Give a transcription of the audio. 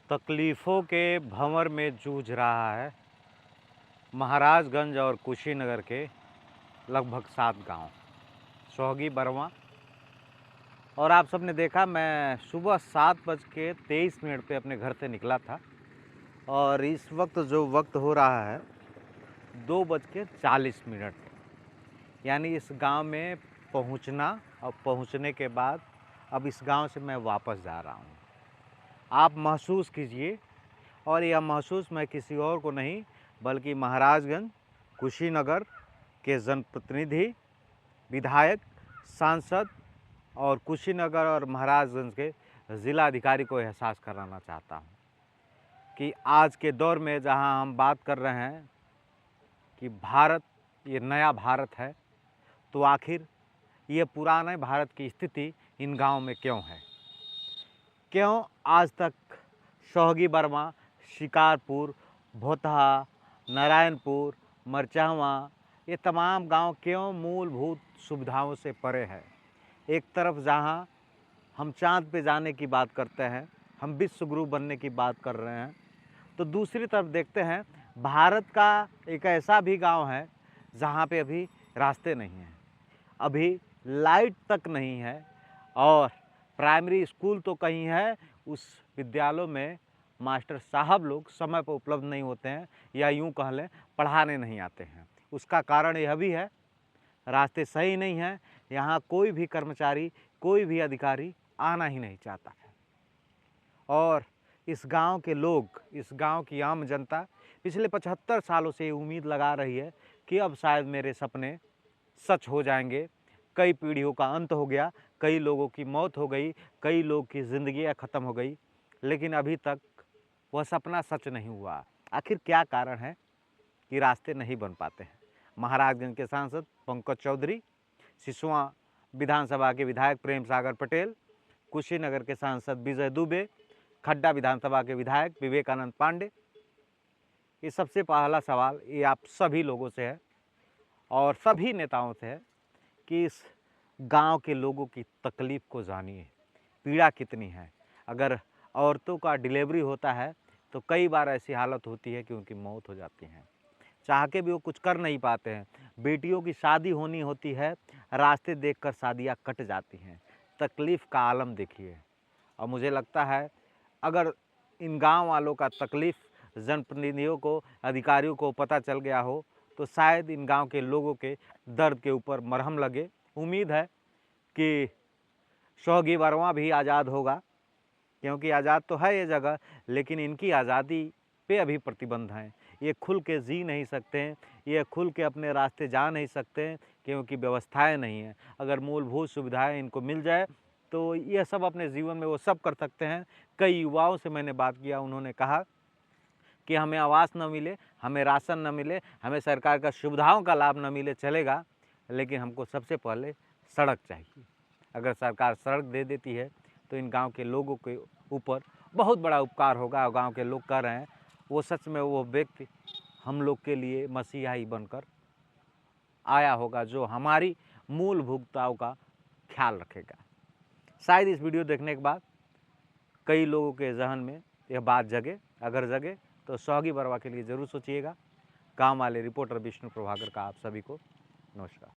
तकलीफ़ों के भंवर में जूझ रहा है महाराजगंज और कुशीनगर के लगभग 7 गांव। सोहगी बरवां। और आप सबने देखा, मैं सुबह 7:23 पे अपने घर से निकला था और इस वक्त जो वक्त हो रहा है 2:40। यानी इस गांव में पहुंचना और पहुंचने के बाद अब इस गांव से मैं वापस जा रहा हूं। आप महसूस कीजिए, और यह महसूस मैं किसी और को नहीं बल्कि महाराजगंज कुशीनगर के जनप्रतिनिधि, विधायक, सांसद और कुशीनगर और महाराजगंज के ज़िलाधिकारी को एहसास कराना चाहता हूँ कि आज के दौर में जहाँ हम बात कर रहे हैं कि भारत ये नया भारत है, तो आखिर ये पुराने भारत की स्थिति इन गांव में क्यों है? क्यों आज तक सोहगी बरवां, शिकारपुर, भोतहा, नारायणपुर, मरचावा ये तमाम गांव क्यों मूलभूत सुविधाओं से परे है? एक तरफ जहां हम चांद पे जाने की बात करते हैं, हम विश्व गुरु बनने की बात कर रहे हैं, तो दूसरी तरफ देखते हैं भारत का एक ऐसा भी गांव है जहां पे अभी रास्ते नहीं हैं, अभी लाइट तक नहीं है, और प्राइमरी स्कूल तो कहीं है, उस विद्यालयों में मास्टर साहब लोग समय पर उपलब्ध नहीं होते हैं, या यूं कह लें पढ़ाने नहीं आते हैं। उसका कारण यह भी है, रास्ते सही नहीं हैं। यहाँ कोई भी कर्मचारी, कोई भी अधिकारी आना ही नहीं चाहता है। और इस गांव के लोग, इस गांव की आम जनता पिछले 75 सालों से उम्मीद लगा रही है कि अब शायद मेरे सपने सच हो जाएंगे। कई पीढ़ियों का अंत हो गया, कई लोगों की मौत हो गई, कई लोग की ज़िंदगियाँ ख़त्म हो गई, लेकिन अभी तक वह सपना सच नहीं हुआ। आखिर क्या कारण है कि रास्ते नहीं बन पाते हैं? महाराजगंज के सांसद पंकज चौधरी, सिसवा विधानसभा के विधायक प्रेम सागर पटेल, कुशीनगर के सांसद विजय दुबे, खड्डा विधानसभा के विधायक विवेकानंद पांडे, ये सबसे पहला सवाल ये आप सभी लोगों से है और सभी नेताओं से है कि इस गांव के लोगों की तकलीफ़ को जानिए, पीड़ा कितनी है। अगर औरतों का डिलीवरी होता है तो कई बार ऐसी हालत होती है कि उनकी मौत हो जाती है, चाह के भी वो कुछ कर नहीं पाते हैं। बेटियों की शादी होनी होती है, रास्ते देखकर शादियां कट जाती हैं। तकलीफ़ का आलम देखिए। और मुझे लगता है अगर इन गांव वालों का तकलीफ़ जनप्रतिनिधियों को, अधिकारियों को पता चल गया हो तो शायद इन गांव के लोगों के दर्द के ऊपर मरहम लगे। उम्मीद है कि सोहगी बरवां भी आज़ाद होगा, क्योंकि आज़ाद तो है ये जगह, लेकिन इनकी आज़ादी पे अभी प्रतिबंध हैं। ये खुल के जी नहीं सकते हैं, ये खुल के अपने रास्ते जा नहीं सकते हैं, क्योंकि व्यवस्थाएं नहीं हैं। अगर मूलभूत सुविधाएं इनको मिल जाए तो ये सब अपने जीवन में वो सब कर सकते हैं। कई युवाओं से मैंने बात किया, उन्होंने कहा कि हमें आवास न मिले, हमें राशन न मिले, हमें सरकार का सुविधाओं का लाभ न मिले चलेगा, लेकिन हमको सबसे पहले सड़क चाहिए। अगर सरकार सड़क दे देती है तो इन गांव के लोगों के ऊपर बहुत बड़ा उपकार होगा। और गांव के लोग कह रहे हैं वो सच में वो व्यक्ति हम लोग के लिए मसीहा ही बनकर आया होगा, जो हमारी मूलभूतताओं का ख्याल रखेगा। शायद इस वीडियो देखने के बाद कई लोगों के जहन में यह बात जगे। अगर जगे तो सोहगी बरवां के लिए ज़रूर सोचिएगा। गाँव वाले रिपोर्टर विष्णु प्रभाकर का आप सभी को नमस्कार।